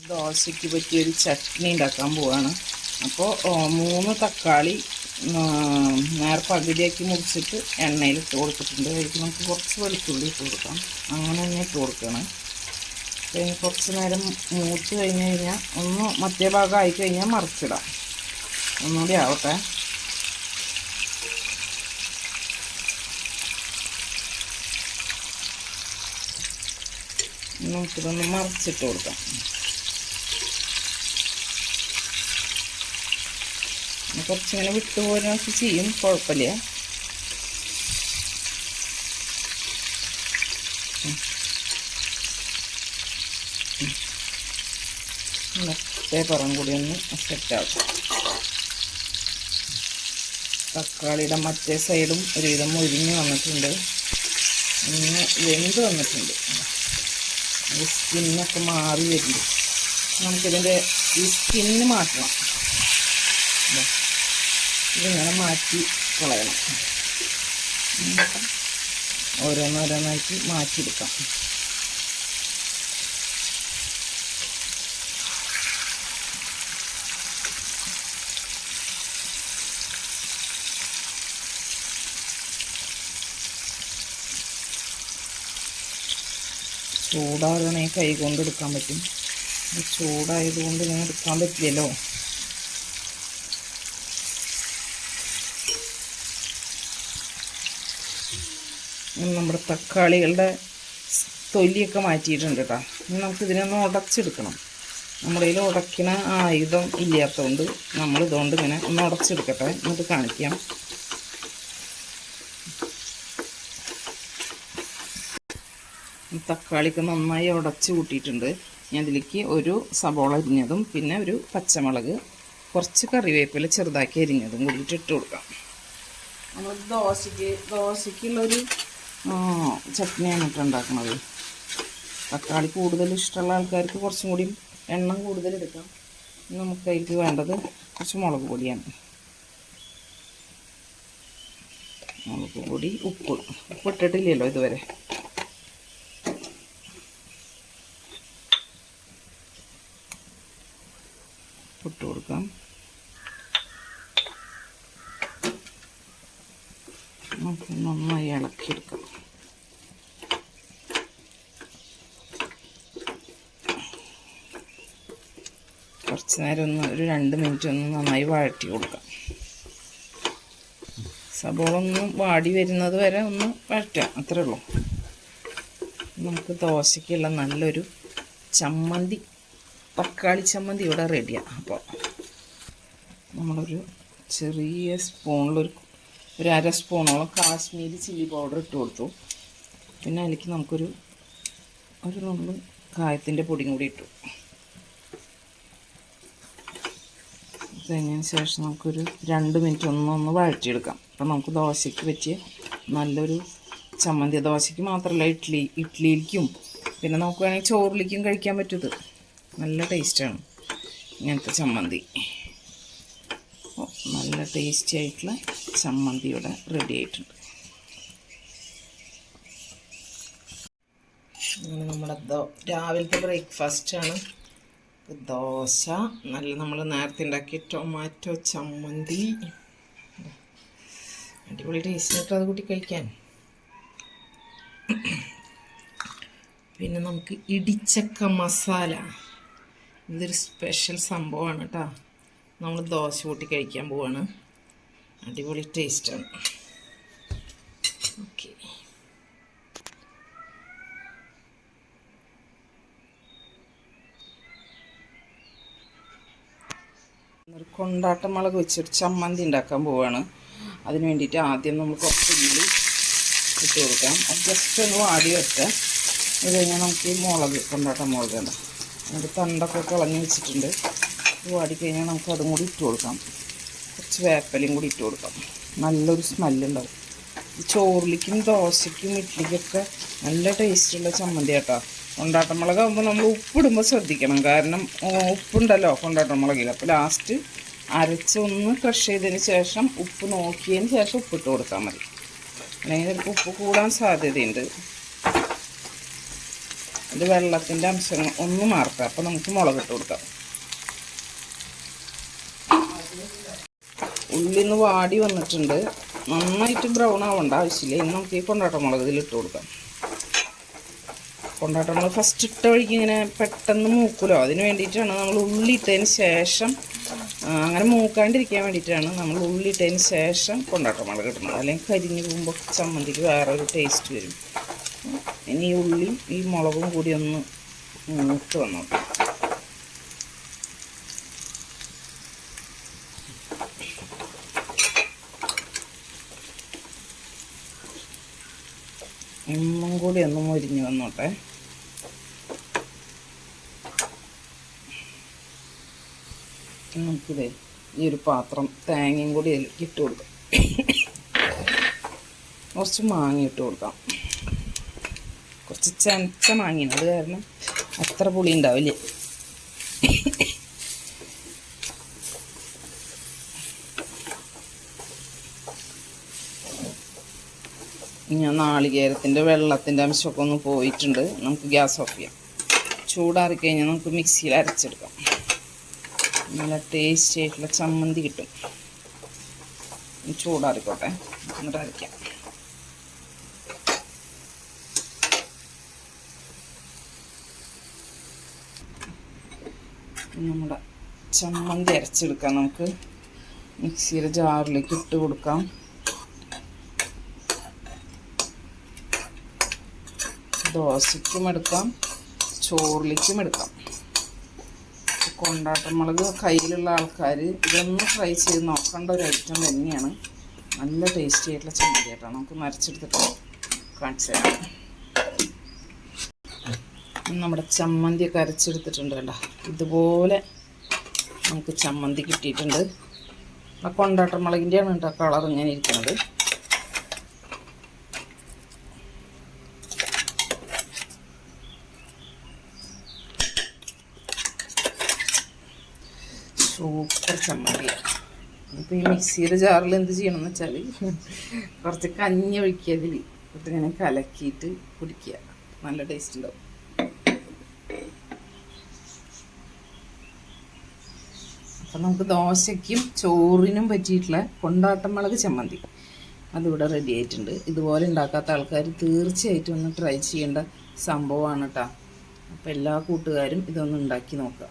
ദോശയ്ക്ക് പറ്റിയൊരു ചട്നി ഉണ്ടാക്കാൻ പോവാണ്. അപ്പോൾ 3 തക്കാളി പകുതിയാക്കി മുറിച്ചിട്ട് എണ്ണയിൽ ഇട്ട് കൊടുത്തിട്ടുണ്ട്. അതിലേക്ക് നമുക്ക് കുറച്ച് വെളുത്തുള്ളി ഇട്ട് കൊടുക്കാം. അങ്ങനെ തന്നെ ഇട്ട് കൊടുക്കണം. പിന്നെ കുറച്ച് നേരം മൂത്ത് കഴിഞ്ഞ് കഴിഞ്ഞാൽ ഒന്ന് മറ്റേ ഭാഗം ആയിക്കഴിഞ്ഞാൽ മറിച്ചിടാം. ഒന്നുകൂടി ആവട്ടെ. നമുക്കിതൊന്ന് മറിച്ചിട്ട് കൊടുക്കാം. കുറച്ചിങ്ങനെ വിട്ടുപോലൊക്കെ ചെയ്യും, കുഴപ്പമില്ല. പേപ്പറും കൂടി ഒന്ന് സെറ്റാക്കും. തക്കാളിയുടെ മറ്റേ സൈഡും ഒരുവിധം മുരിഞ്ഞ് വന്നിട്ടുണ്ട്, ഒന്ന് വെന്ത് വന്നിട്ടുണ്ട്. സ്കിന്നൊക്കെ മാറി വരുന്നുണ്ട്. നമുക്കിതിൻ്റെ ഈ സ്കിന്ന് മാറ്റണം. ഇതിങ്ങനെ മാറ്റി കളയണം. ഓരോന്നോരോന്നായിട്ട് മാറ്റിയെടുക്കാം. ചൂടാകണേ കൈ കൊണ്ട് എടുക്കാൻ പറ്റും. ചൂടായതുകൊണ്ട് ഇങ്ങനെ എടുക്കാൻ പറ്റില്ലല്ലോ. നമ്മുടെ തക്കാളികളുടെ തൊലിയൊക്കെ മാറ്റിയിട്ടുണ്ട് കേട്ടോ. ഇനി നമുക്കിതിനൊന്ന് ഉടച്ചെടുക്കണം. നമ്മുടെ കയ്യിൽ ഉടയ്ക്കണ ആയുധം ഇല്ലാത്തതുകൊണ്ട് നമ്മളിതുകൊണ്ട് ഇങ്ങനെ ഒന്ന് ഉടച്ചെടുക്കട്ടെ, എന്നിട്ട് കാണിക്കാം. തക്കാളിക്ക് നന്നായി ഉടച്ച് കൂട്ടിയിട്ടുണ്ട്. ഞാൻ അതിലേക്ക് ഒരു സബോള അരിഞ്ഞതും പിന്നെ ഒരു പച്ചമുളക്, കുറച്ച് കറിവേപ്പില ചെറുതാക്കി അരിഞ്ഞതും കൂടിയിട്ട് ഇട്ട് കൊടുക്കാം. നമ്മൾ ദോശയ്ക്കുള്ളൊരു ചട്നിയാണ് ഇട്ട് ഉണ്ടാക്കുന്നത്. തക്കാളി കൂടുതൽ ഇഷ്ടമുള്ള ആൾക്കാർക്ക് കുറച്ചും കൂടി എണ്ണം കൂടുതൽ എടുക്കാം. നമുക്ക് അതിലേക്ക് വേണ്ടത് കുറച്ച് മുളക് പൊടിയാണ്. മുളക് പൊടി, ഉപ്പ് ഇട്ടിട്ടില്ലല്ലോ ഇതുവരെ. ഇട്ട് കൊടുക്കാം. നമുക്ക് നന്നായി ഇളക്കിയെടുക്കാം. കുറച്ച് നേരം ഒരു 2 മിനിറ്റ് ഒന്ന് നന്നായി വഴറ്റി കൊടുക്കാം. സബോള ഒന്ന് വാടി വരുന്നത് വരെ ഒന്ന് വഴറ്റാം, അത്രേ ഉള്ളൂ. നമുക്ക് ദോശയ്ക്കുള്ള നല്ലൊരു ചമ്മന്തി, തക്കാളി ചമ്മന്തി ഇവിടെ റെഡിയാണ്. അപ്പോൾ നമ്മളൊരു ചെറിയ സ്പൂണിലൊരു 1/2 സ്പൂണോളം കാശ്മീരി ചില്ലി പൗഡർ ഇട്ട് കൊടുത്തു. പിന്നെ അതിലേക്ക് നമുക്കൊരു നുള്ളു കായത്തിൻ്റെ പൊടിയും കൂടി ഇട്ടു. കഴിഞ്ഞതിന് ശേഷം നമുക്കൊരു 2 മിനിറ്റ് ഒന്ന് വഴറ്റിയെടുക്കാം. അപ്പം നമുക്ക് ദോശയ്ക്ക് പറ്റിയ നല്ലൊരു ചമ്മന്തി. ദോശയ്ക്ക് മാത്രമല്ല, ഇഡ്ഡലിയിലേക്കും പിന്നെ നമുക്ക് വേണമെങ്കിൽ ചോറിലേക്കും കഴിക്കാൻ പറ്റുന്നത്. നല്ല ടേസ്റ്റാണ് ഇങ്ങനത്തെ ചമ്മന്തി. നല്ല ടേസ്റ്റി ആയിട്ടുള്ള ചമ്മന്തി ഇവിടെ റെഡി ആയിട്ടുണ്ട്. അങ്ങനെ നമ്മുടെ രാവിലത്തെ ബ്രേക്ക്ഫാസ്റ്റാണ്. ദോശ, നല്ല നമ്മൾ നേരത്തെ ഉണ്ടാക്കിയ ടൊമാറ്റോ ചമ്മന്തി, അടിപൊളി ടേസ്റ്റായിട്ട് അത് കൂട്ടി കഴിക്കാൻ. പിന്നെ നമുക്ക് ഇടിച്ചക്ക മസാല, ഇതൊരു സ്പെഷ്യൽ സംഭവമാണ് കേട്ടോ. നമ്മൾ ദോശ കൂട്ടി കഴിക്കാൻ പോവാണ്. അടിപൊളി ടേസ്റ്റാണ്. ഓക്കെ, ഒരു കൊണ്ടാട്ട മുളക് വെച്ചൊരു ചമ്മന്തി ഉണ്ടാക്കാൻ പോവാണ്. അതിന് വേണ്ടിയിട്ട് ആദ്യം നമ്മൾ കുറച്ച് ഉള്ളി ഇട്ട് കൊടുക്കാം. അത് ജസ്റ്റ് ഒന്ന് വാടി വെച്ചാൽ ഇത് കഴിഞ്ഞാൽ നമുക്ക് ഈ മുളക്, കൊണ്ടാട്ട മുളക് ഉണ്ട്, അതിൻ്റെ തണ്ടൊക്കെ കളഞ്ഞ് വെച്ചിട്ടുണ്ട്. ഇത് വാടിക്കഴിഞ്ഞാൽ നമുക്ക് അതും കൂടി ഇട്ട് കൊടുക്കാം. കുറച്ച് വേപ്പിലയും കൂടി ഇട്ട് കൊടുക്കാം. നല്ലൊരു സ്മെല്ലുണ്ടാവും. ഈ ചോറിലേക്കും ദോശയ്ക്കും ഇഡ്ഡലിക്കൊക്കെ നല്ല ടേസ്റ്റുള്ള ചമ്മന്തി കേട്ടോ. കൊണ്ടാട്ടമുളകാകുമ്പോൾ നമ്മൾ ഉപ്പിടുമ്പോൾ ശ്രദ്ധിക്കണം, കാരണം ഉപ്പുണ്ടല്ലോ കൊണ്ടാട്ടമുളകിൽ. അപ്പോൾ ലാസ്റ്റ് അരച്ചൊന്ന് ക്രഷ് ചെയ്തതിന് ശേഷം ഉപ്പ് നോക്കിയതിന് ശേഷം ഉപ്പിട്ട് കൊടുത്താൽ മതി. അല്ലെങ്കിൽ ചിലപ്പോൾ ഉപ്പ് കൂടാൻ സാധ്യതയുണ്ട്. ഇത് വെള്ളത്തിൻ്റെ അംശം ഒന്ന് മാറട്ടെ. അപ്പോൾ നമുക്ക് മുളക് ഇട്ട് കൊടുക്കാം. ഉള്ളിന്ന് വാടി വന്നിട്ടുണ്ട്. നന്നായിട്ട് ബ്രൗൺ ആവേണ്ട ആവശ്യമില്ല. ഇനി നമുക്ക് ഈ കൊണ്ടാട്ട മുളക് ഇതിലിട്ട് കൊടുക്കാം. കൊണ്ടാട്ട മുളക് ഫസ്റ്റ് ഇട്ട വഴിക്ക് ഇങ്ങനെ പെട്ടെന്ന് മൂക്കുമല്ലോ, അതിന് വേണ്ടിയിട്ടാണ് നമ്മൾ ഉള്ളി ഇട്ടതിന് ശേഷം, അങ്ങനെ മൂക്കാണ്ടിരിക്കാൻ വേണ്ടിയിട്ടാണ് നമ്മൾ ഉള്ളി ഇട്ടതിന് ശേഷം കൊണ്ടാട്ട മുളക് ഇടുന്നത്. അല്ലെങ്കിൽ കരിഞ്ഞ് പോകുമ്പോൾ ചമ്മന്തിക്ക് വേറൊരു ടേസ്റ്റ് വരും. ഇനി ഈ ഉള്ളിയും ഈ മുളകും കൂടി ഒന്ന് മൂത്ത് വന്നോട്ടെ. ഒന്നും കൂടി ഒന്ന് മൊരിഞ്ഞ് വന്നോട്ടെ. നമുക്കിതേ ഈ ഒരു പാത്രം തേങ്ങയും കൂടി അതിലേക്ക് ഇട്ട് കൊടുക്കാം. കുറച്ച് മാങ്ങ ഇട്ട് കൊടുക്കാം. കുറച്ച് ചെനച്ച മാങ്ങയാണ്, അത് കാരണം അത്ര പുളി ഉണ്ടാവില്ല. ഞാൻ നാളികേരത്തിൻ്റെ വെള്ളത്തിൻ്റെ അംശമൊക്കെ ഒന്ന് പോയിട്ടുണ്ട്. നമുക്ക് ഗ്യാസ് ഓഫ് ചെയ്യാം. ചൂടാറിക്കഴിഞ്ഞാൽ നമുക്ക് മിക്സിയിൽ അരച്ചെടുക്കാം. നല്ല ടേസ്റ്റി ആയിട്ടുള്ള ചമ്മന്തി കിട്ടും. ചൂടാറിക്കോട്ടെ, എന്നിട്ട് അരയ്ക്കാം. നമ്മുടെ ചമ്മന്തി അരച്ചെടുക്കാം. നമുക്ക് മിക്സിയുടെ ജാറിലേക്ക് ഇട്ട് കൊടുക്കാം. ദോശയ്ക്കും എടുക്കാം, ചോറിലേക്കും എടുക്കാം. കൊണ്ടാട്ടമുളക് കയ്യിലുള്ള ആൾക്കാർ ഇതൊന്ന് ട്രൈ ചെയ്ത് നോക്കേണ്ട ഒരു ഐറ്റം തന്നെയാണ്. നല്ല ടേസ്റ്റി ആയിട്ടുള്ള ചമ്മന്തി ആയിട്ടാണ്. നമുക്ക് മരച്ചെടുത്തിട്ട് കാണിച്ചു തരാം. നമ്മുടെ ചമ്മന്തിയൊക്കെ അരച്ചെടുത്തിട്ടുണ്ട്. കേട്ടോ, ഇതുപോലെ നമുക്ക് ചമ്മന്തി കിട്ടിയിട്ടുണ്ട്. ആ കൊണ്ടാട്ടമുളകിൻ്റെയാണ് കേട്ടോ കളർ ഇങ്ങനെ ഇരിക്കുന്നത്. സൂപ്പർ ചമ്മന്തിയാണ്. ഇപ്പോൾ ഈ മിക്സിയുടെ ജാറിൽ എന്ത് ചെയ്യണമെന്ന് വെച്ചാൽ കുറച്ച് കഞ്ഞി ഒഴിക്കുക, അതിൽ ഇങ്ങനെ കലക്കിയിട്ട് കുടിക്കുക. നല്ല ടേസ്റ്റ് ഉണ്ടാവും. അപ്പം നമുക്ക് ദോശയ്ക്കും ചോറിനും പറ്റിയിട്ടുള്ള കൊണ്ടാട്ടമുളക് ചമ്മന്തി അതിവിടെ റെഡി ആയിട്ടുണ്ട്. ഇതുപോലെ ഉണ്ടാക്കാത്ത ആൾക്കാർ തീർച്ചയായിട്ടും ഒന്ന് ട്രൈ ചെയ്യേണ്ട സംഭവമാണ് കേട്ടോ. അപ്പോൾ എല്ലാ കൂട്ടുകാരും ഇതൊന്ന് ഉണ്ടാക്കി നോക്കുക.